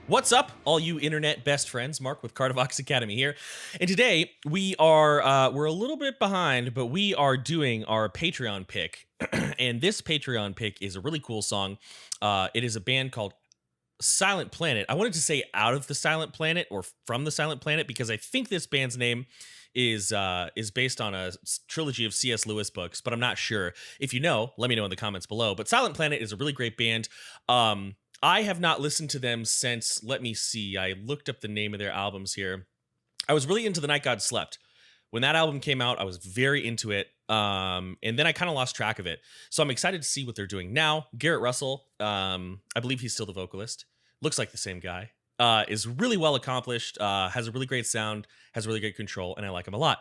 What's up, all you internet best friends? Mark with Kardavox Academy here, and today we are we're a little bit behind, but we are doing our Patreon pick, and this Patreon pick is a really cool song. It is a band called Silent Planet. I wanted to say Out of the Silent Planet or From the Silent Planet because I think this band's name is based on a trilogy of C.S. Lewis books, but I'm not sure. If you know, let me know in the comments below. But Silent Planet is a really great band. I have not listened to them since, let me see, I looked up the name of their albums here. I was really into The Night God Slept. When that album came out, I was very into it, and then I kind of lost track of it. So I'm excited to see what they're doing now. Garrett Russell, I believe he's still the vocalist, looks like the same guy, is really well accomplished, has a really great sound, has really great control, and I like him a lot.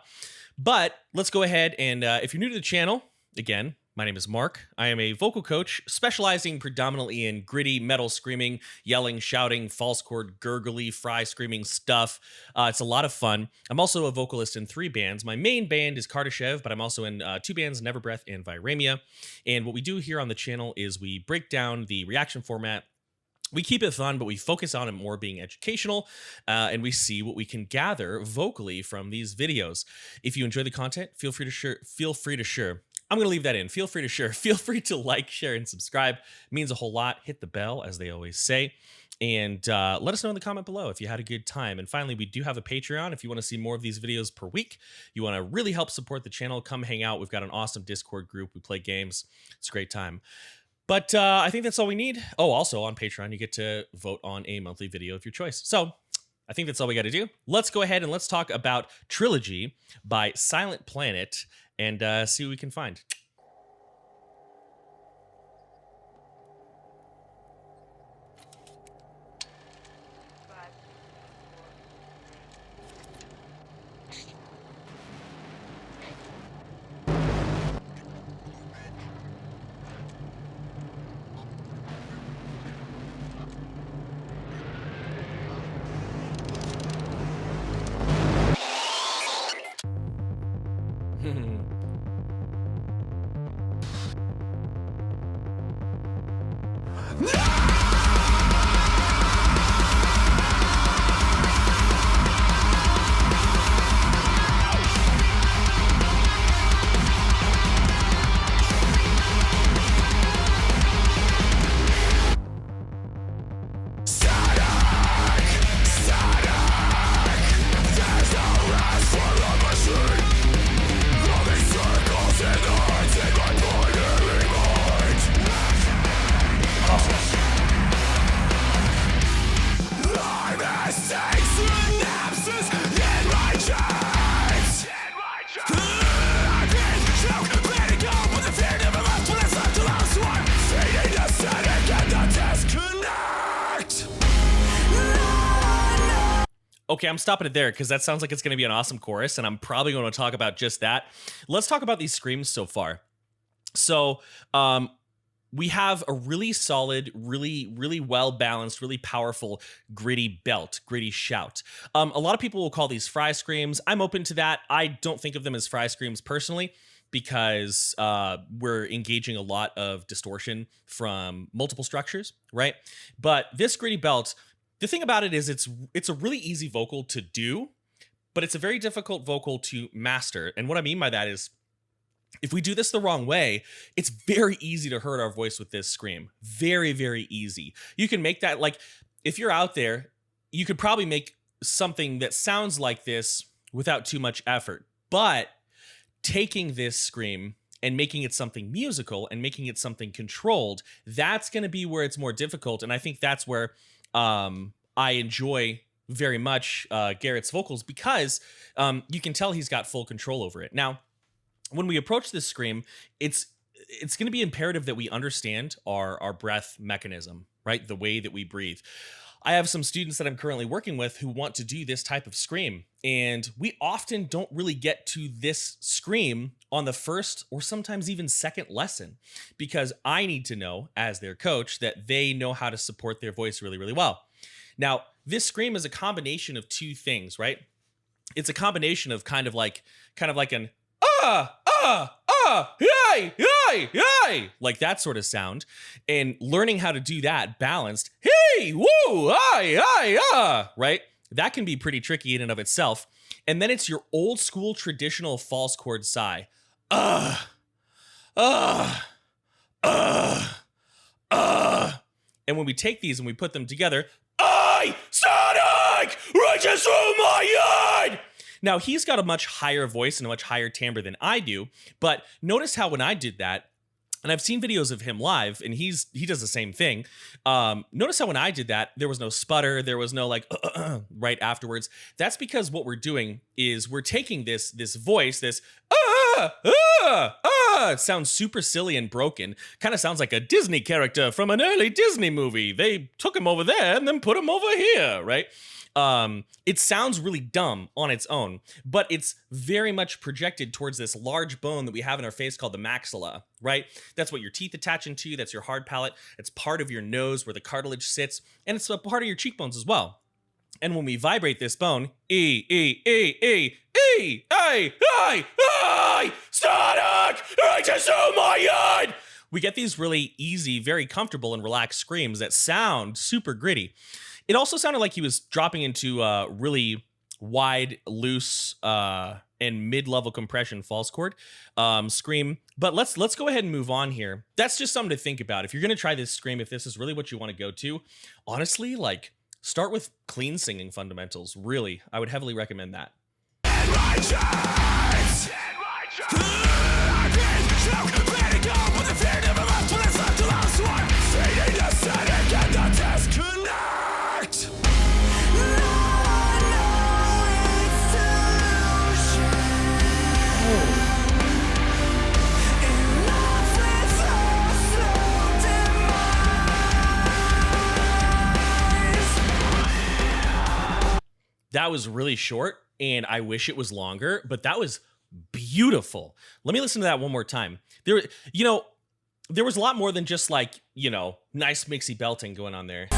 But let's go ahead and, if you're new to the channel, again, my name is Mark. I am a vocal coach specializing predominantly in gritty metal screaming, yelling, shouting, false chord, gurgly, fry screaming stuff. It's a lot of fun. I'm also a vocalist in 3 bands. My main band is Kardashev, but I'm also in 2 bands, Never Breath and Viramia. And what we do here on the channel is we break down the reaction format. We keep it fun, but we focus on it more being educational, and we see what we can gather vocally from these videos. If you enjoy the content, feel free to share. I'm going to leave that in. Feel free to share. Feel free to like, share, and subscribe. It means a whole lot. Hit the bell, as they always say. And let us know in the comment below if you had a good time. And finally, we do have a Patreon. If you want to see more of these videos per week, you want to really help support the channel, come hang out. We've got an awesome Discord group. We play games. It's a great time. But I think that's all we need. Oh, also on Patreon, you get to vote on a monthly video of your choice. So I think that's all we got to do. Let's go ahead and let's talk about Trilogy by Silent Planet and see what we can find. Okay, I'm stopping it there because that sounds like it's going to be an awesome chorus, and I'm probably going to talk about just that. Let's talk about these screams so far. So, we have a really solid, really well-balanced, really powerful, gritty belt, gritty shout. A lot of people will call these fry screams. I'm open to that. I don't think of them as fry screams personally because we're engaging a lot of distortion from multiple structures, right? But this gritty belt, the thing about it is it's a really easy vocal to do, but it's a very difficult vocal to master. And what I mean by that is if we do this the wrong way, it's very easy to hurt our voice with this scream. Very, very easy. You can make that, like, if you're out there, you could probably make something that sounds like this without too much effort. But taking this scream and making it something musical and making it something controlled, that's going to be where it's more difficult. And I think that's where I enjoy very much Garrett's vocals because you can tell he's got full control over it. Now, when we approach this scream, it's going to be imperative that we understand our breath mechanism, right? The way that we breathe. I have some students that I'm currently working with who want to do this type of scream, and we often don't really get to this scream on the first or sometimes even second lesson, because I need to know as their coach that they know how to support their voice really, really well. Now, this scream is a combination of two things, right? It's a combination of kind of like an yay, yay, yay, like that sort of sound, and learning how to do that balanced, hey, woo, right? That can be pretty tricky in and of itself. And then it's your old school traditional false chord sigh. And when we take these and we put them together, static, reaches through my head. Now, he's got a much higher voice and a much higher timbre than I do, but notice how when I did that, and I've seen videos of him live, and he does the same thing. Notice how when I did that, there was no sputter, there was no like right afterwards. That's because what we're doing is we're taking this voice, this it sounds super silly and broken. Kind of sounds like a Disney character from an early Disney movie. They took him over there and then put him over here, right? It sounds really dumb on its own, but it's very much projected towards this large bone that we have in our face called the maxilla, right? That's what your teeth attach into. That's your hard palate. It's part of your nose where the cartilage sits, and it's a part of your cheekbones as well. And when we vibrate this bone, static, reaches through my head, we get these really easy, very comfortable and relaxed screams that sound super gritty. It also sounded like he was dropping into really wide, loose, and mid-level compression false chord scream. But let's go ahead and move on here. That's just something to think about. If you're going to try this scream, if this is really what you want to go to, honestly, like, start with clean singing fundamentals. Really, I would heavily recommend that. That was really short, and I wish it was longer, but that was beautiful. Let me listen to that one more time. There was a lot more than just like, nice mixy belting going on there.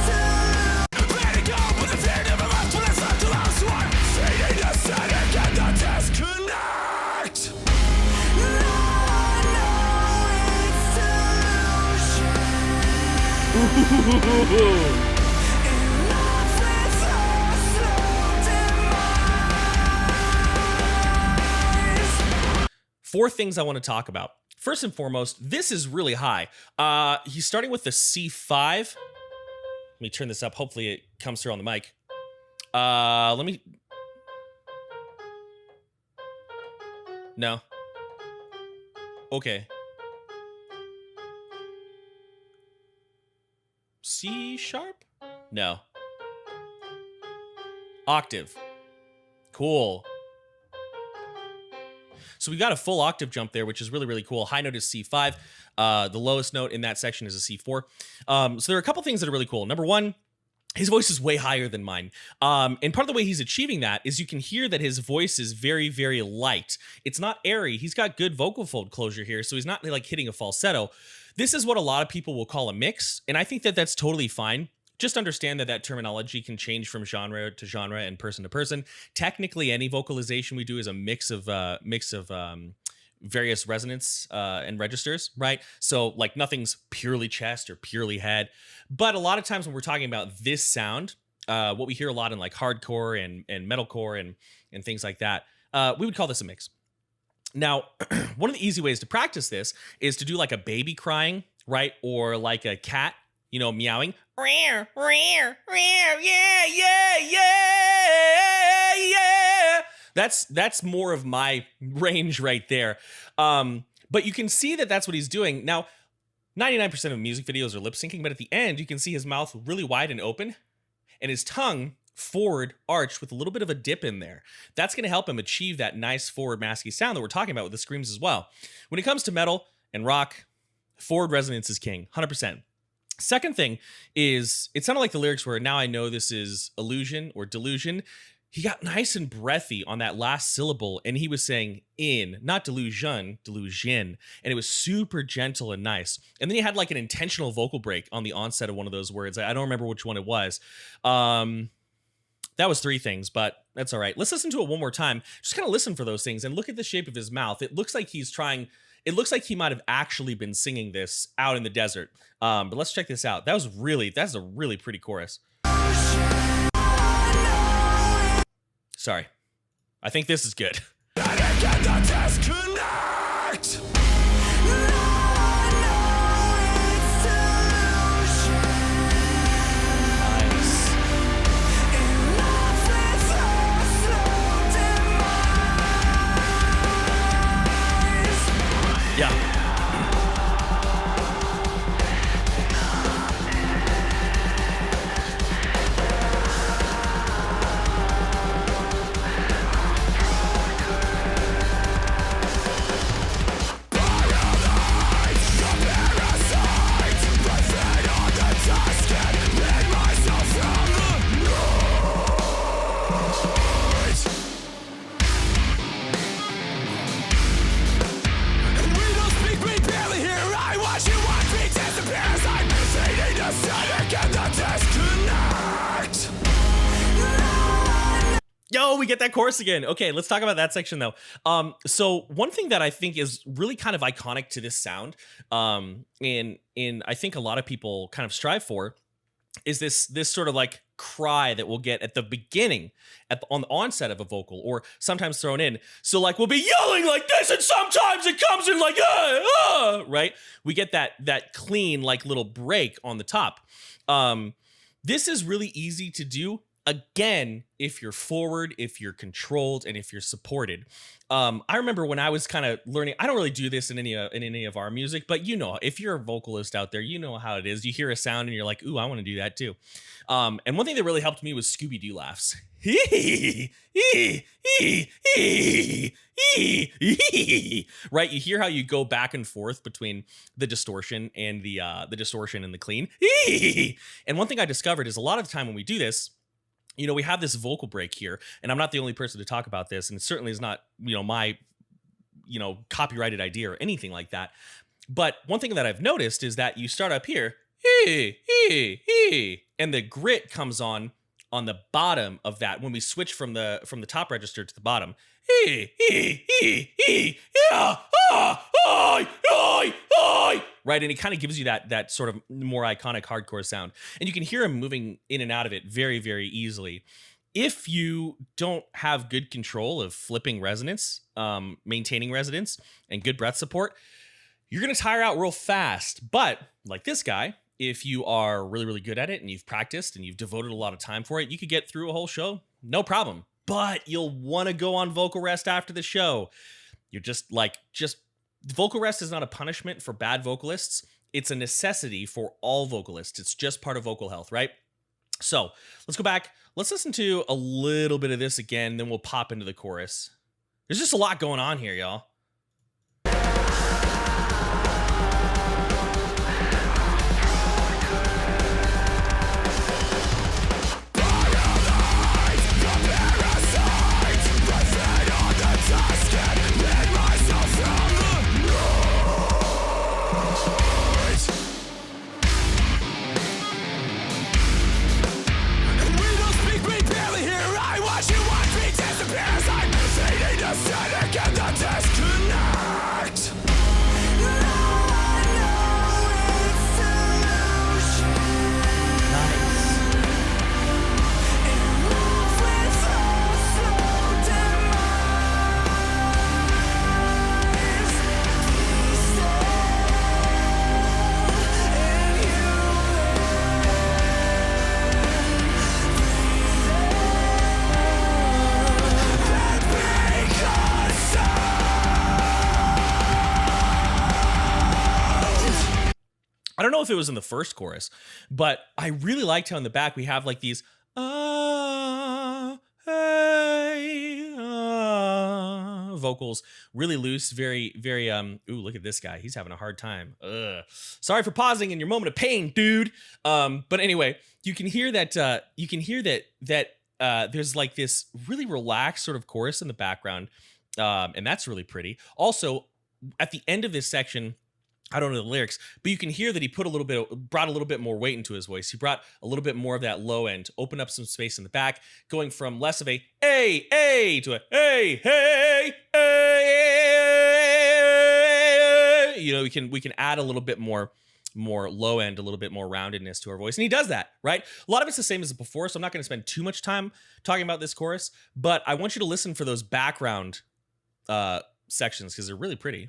Four things I want to talk about. First and foremost, this is really high. He's starting with the C5. Let me turn this up. Hopefully it comes through on the mic. No. Okay. C sharp? No. Octave. Cool. So we got a full octave jump there, which is really, really cool. High note is C5. The lowest note in that section is a C4. So there are a couple things that are really cool. Number one, his voice is way higher than mine. And part of the way he's achieving that is you can hear that his voice is very, very light. It's not airy. He's got good vocal fold closure here, so he's not like hitting a falsetto. This is what a lot of people will call a mix, and I think that that's totally fine. Just understand that terminology can change from genre to genre and person to person. Technically, any vocalization we do is a mix of various resonance and registers, right? So like nothing's purely chest or purely head. But a lot of times when we're talking about this sound, what we hear a lot in like hardcore and metalcore and things like that, we would call this a mix. Now, one of the easy ways to practice this is to do like a baby crying, right? Or like a cat, meowing. Yeah, yeah, yeah, yeah. That's more of my range right there. But you can see that that's what he's doing. Now, 99% of music videos are lip syncing, but at the end, you can see his mouth really wide and open and his tongue forward arched with a little bit of a dip in there. That's going to help him achieve that nice forward masky sound that we're talking about with the screams as well. When it comes to metal and rock, forward resonance is king, 100%. Second thing is, it sounded like the lyrics were, now I know this is illusion or delusion. He got nice and breathy on that last syllable, and he was saying in, not delusion, delusion. And it was super gentle and nice. And then he had like an intentional vocal break on the onset of one of those words. I don't remember which one it was. That was three things, but that's all right. Let's listen to it one more time. Just kind of listen for those things and look at the shape of his mouth. It looks like he's trying, it looks like he might have actually been singing this out in the desert. But let's check this out. That's a really pretty chorus. Sorry. I think this is good. Yeah. Yo, we get that chorus again. Okay, let's talk about that section though. So one thing that I think is really kind of iconic to this sound, and I think a lot of people kind of strive for, is this sort of like cry that we'll get at the beginning, on the onset of a vocal, or sometimes thrown in. So like we'll be yelling like this, and sometimes it comes in like right? We get that clean like little break on the top. This is really easy to do. Again, if you're forward, if you're controlled, and if you're supported. I remember when I was kind of learning, I don't really do this in any of our music, but you know, if you're a vocalist out there, you know how it is. You hear a sound and you're like, ooh, I want to do that too. And one thing that really helped me was Scooby-Doo laughs. Right? You hear how you go back and forth between the distortion and the distortion and the clean. And one thing I discovered is a lot of the time when we do this, you know, we have this vocal break here, and I'm not the only person to talk about this, and it certainly is not, you know, my, you know, copyrighted idea or anything like that. But one thing that I've noticed is that you start up here, and the grit comes on the bottom of that when we switch from the top register to the bottom. Right, and it kind of gives you that sort of more iconic hardcore sound, and you can hear him moving in and out of it very, very easily. If you don't have good control of flipping resonance, maintaining resonance, and good breath support, you're gonna tire out real fast. But like this guy, if you are really, really good at it and you've practiced and you've devoted a lot of time for it, you could get through a whole show, no problem. But you'll want to go on vocal rest after the show. You're just vocal rest is not a punishment for bad vocalists. It's a necessity for all vocalists. It's just part of vocal health, right? So let's go back. Let's listen to a little bit of this again, then we'll pop into the chorus. There's just a lot going on here, y'all. I don't know if it was in the first chorus, but I really liked how in the back we have like these vocals really loose, very, very, ooh, look at this guy. He's having a hard time. Ugh. Sorry for pausing in your moment of pain, dude. But anyway, you can hear that, there's like this really relaxed sort of chorus in the background. And that's really pretty. Also, at the end of this section, I don't know the lyrics, but you can hear that he brought a little bit more weight into his voice. He brought a little bit more of that low end, opened up some space in the back, going from less of a hey, hey to a hey, hey, hey. You know, we can add a little bit more low end, a little bit more roundedness to our voice. And he does that, right? A lot of it's the same as before, so I'm not going to spend too much time talking about this chorus, but I want you to listen for those background sections because they're really pretty.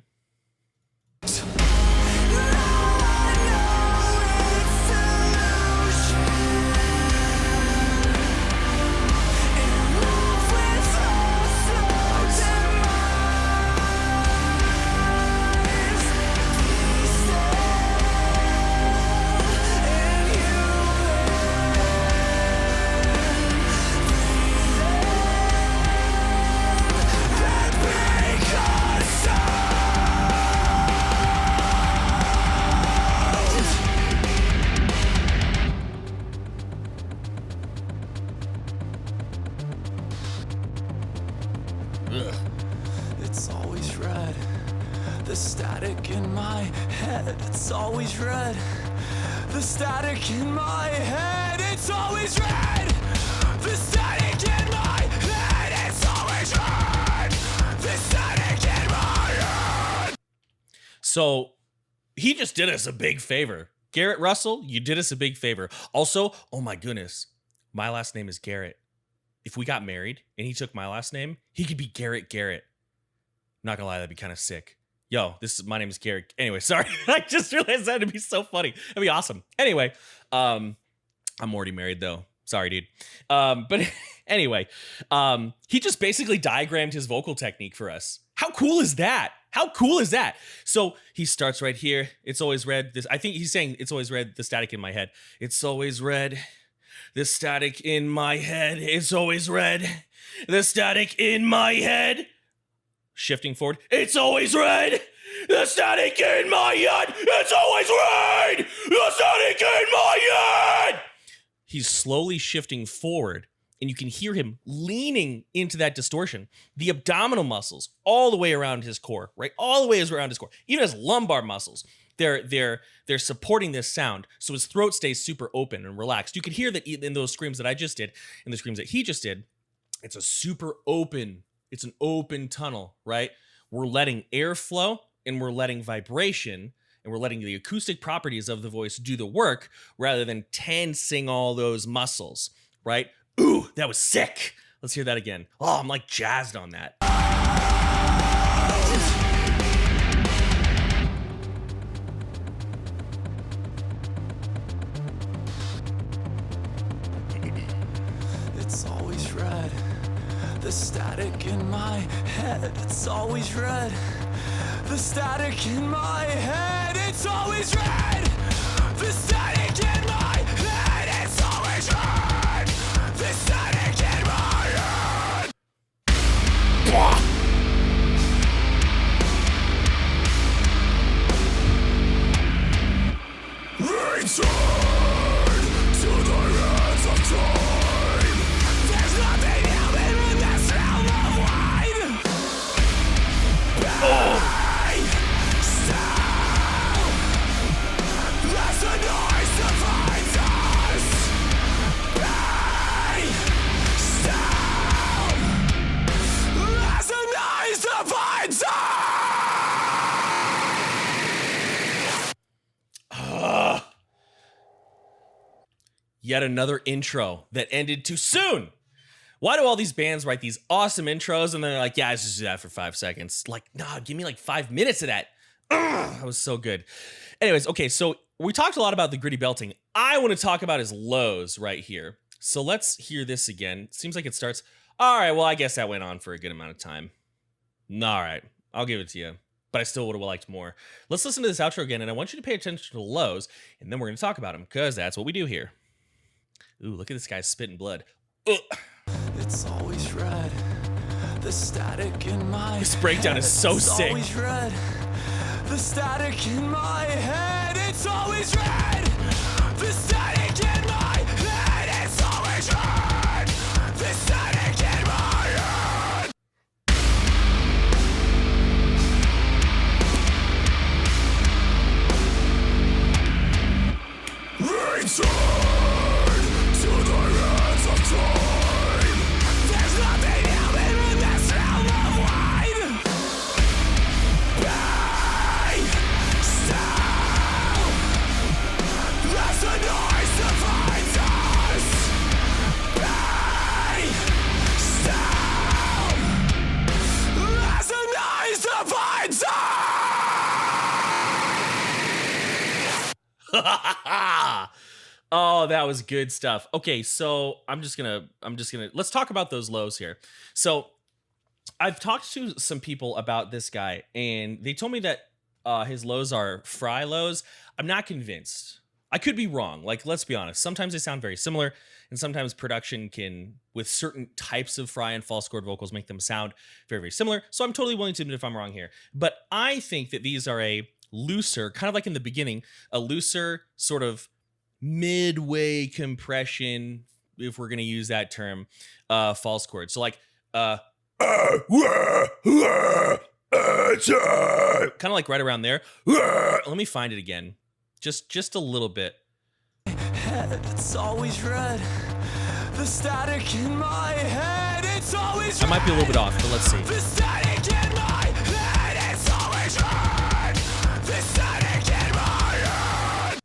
It's always red. The static in my head, it's always red. The static in my head, it's always red. The static in my head, it's always red. The static in my head. So he just did us a big favor. Garrett Russell, you did us a big favor. Also, oh my goodness, my last name is Garrett. If we got married and he took my last name, he could be Garrett Garrett. Not gonna lie, that'd be kind of sick. Yo, my name is Garrett. Anyway, sorry. I just realized that'd be so funny. That'd be awesome. Anyway, I'm already married though. Sorry, dude. But anyway, he just basically diagrammed his vocal technique for us. How cool is that? How cool is that? So he starts right here. It's always red. I think he's saying it's always red. The static in my head. It's always red. The static in my head. It's always red. The static in my head. Shifting forward. It's always red. The static in my head. It's always red. The static in my head. He's slowly shifting forward, and you can hear him leaning into that distortion. The abdominal muscles all the way around his core, right? All the way around his core. Even his lumbar muscles. They're supporting this sound, so his throat stays super open and relaxed. You could hear that in those screams that I just did, and the screams that he just did. It's a super open. It's an open tunnel, right? We're letting air flow, and we're letting vibration, and we're letting the acoustic properties of the voice do the work rather than tensing all those muscles, right? Ooh, that was sick. Let's hear that again. Oh, I'm like jazzed on that. It's always red. The static in my head, it's always red. The static in my head, it's always red. The static in my head, it's always red. The static in my head. Return to the hands of time. There's nothing human in this realm of wine. Still, that's the noise that finds us. Still, that's the noise that finds us. Yet another intro that ended too soon. Why do all these bands write these awesome intros and they're like, yeah, let's just do that for 5 seconds? Like, nah, give me like 5 minutes of that. Ugh, that was so good. Anyways, okay, so we talked a lot about the gritty belting. I want to talk about his lows right here. So let's hear this again. Seems like it starts, all right, well, I guess that went on for a good amount of time. All right, I'll give it to you. But I still would have liked more. Let's listen to this outro again, and I want you to pay attention to the lows, and then we're going to talk about them, because that's what we do here. Ooh, look at this guy spitting blood. Ugh. It's always red. The static in my This breakdown is so it's sick. always red. The static in my head, it's always red. The static in my head, it's always red. The static in my head. Return to the hands of time. There's nothing human in this realm of wide. Be still. As the noise divides us. Be still. As the noise divides us. Oh, that was good stuff. Okay, so let's talk about those lows here. So I've talked to some people about this guy, and they told me that his lows are fry lows. I'm not convinced. I could be wrong. Like, let's be honest. Sometimes they sound very similar, and sometimes production can, with certain types of fry and false chord vocals, make them sound very, very similar. So I'm totally willing to admit if I'm wrong here. But I think that these are a looser, kind of like in the beginning, a looser sort of midway compression, if we're going to use that term, false chord. So like, kind of like right around there. Let me find it again. Just a little bit. Head, it's always red. The static in my head, it's always I red. might be a little bit off, but let's see. The static in my head, it's always red. The static in my head.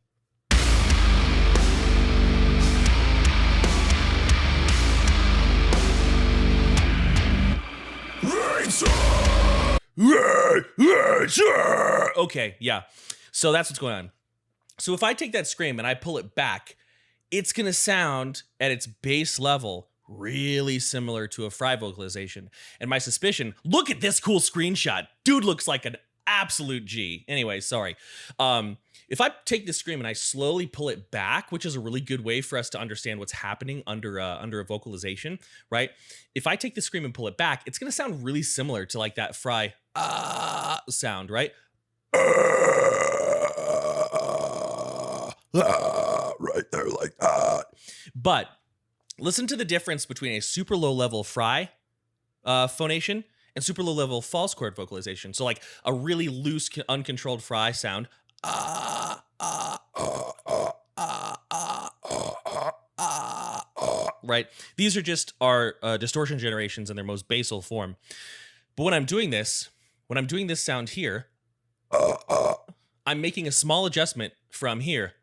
Okay, yeah. So that's what's going on. So if I take that scream and I pull it back, it's going to sound at its base level really similar to a fry vocalization. And my suspicion, look at this cool screenshot. Dude looks like an absolute G. Anyway, sorry. If I take the scream and I slowly pull it back, which is a really good way for us to understand what's happening under a vocalization, right? If I take the scream and pull it back, it's going to sound really similar to like that fry sound, right? Right there like that. But listen to the difference between a super low level fry phonation and super low level false chord vocalization. So like a really loose, uncontrolled fry sound. Right? These are just our distortion generations in their most basal form. But when I'm doing this sound here, I'm making a small adjustment from here,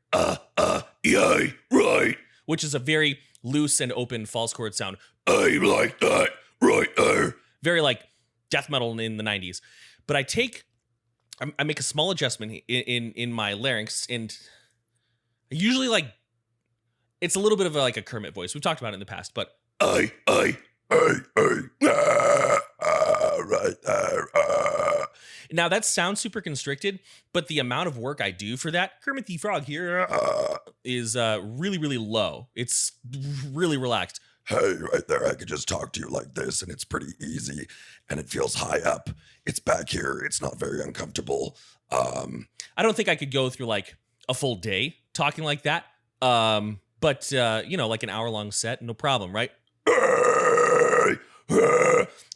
Yay, right. which is a very loose and open false chord sound. I like that right there. Very like death metal in the 90s. But I make a small adjustment in my larynx, and I usually like, it's a little bit of like a Kermit voice. We've talked about it in the past, but Right there. now that sounds super constricted, but the amount of work I do for that, Kermit the Frog here, is really, really low. It's really relaxed. Hey, right there, I could just talk to you like this, and it's pretty easy, and it feels high up. It's back here. It's not very uncomfortable. I don't think I could go through like a full day talking like that. But you know, like an hour-long set, no problem, right?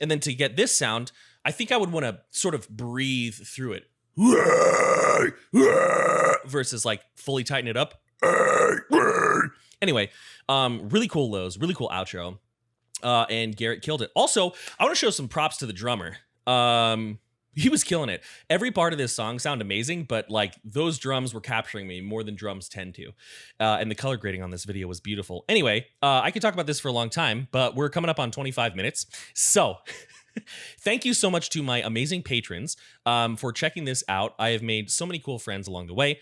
And then to get this sound, I think I would want to sort of breathe through it versus like fully tighten it up. Anyway, really cool lows, really cool outro. And Garrett killed it. Also, I want to show some props to the drummer. He was killing it. Every part of this song sounded amazing, but like those drums were capturing me more than drums tend to. And the color grading on this video was beautiful. Anyway, I could talk about this for a long time, but we're coming up on 25 minutes. So thank you so much to my amazing patrons for checking this out. I have made so many cool friends along the way.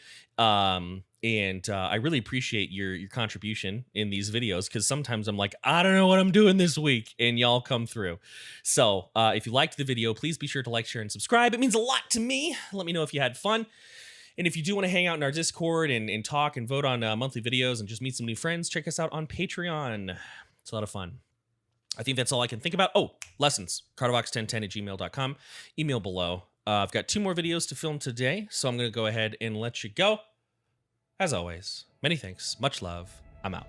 And I really appreciate your contribution in these videos, because sometimes I'm like, I don't know what I'm doing this week, and y'all come through. So if you liked the video, please be sure to like, share, and subscribe. It means a lot to me. Let me know if you had fun. And if you do want to hang out in our Discord and talk and vote on monthly videos and just meet some new friends, check us out on Patreon. It's a lot of fun. I think that's all I can think about. Oh, lessons, Kardavox1010@gmail.com. Email below. I've got 2 more videos to film today, so I'm going to go ahead and let you go. As always, many thanks, much love. I'm out.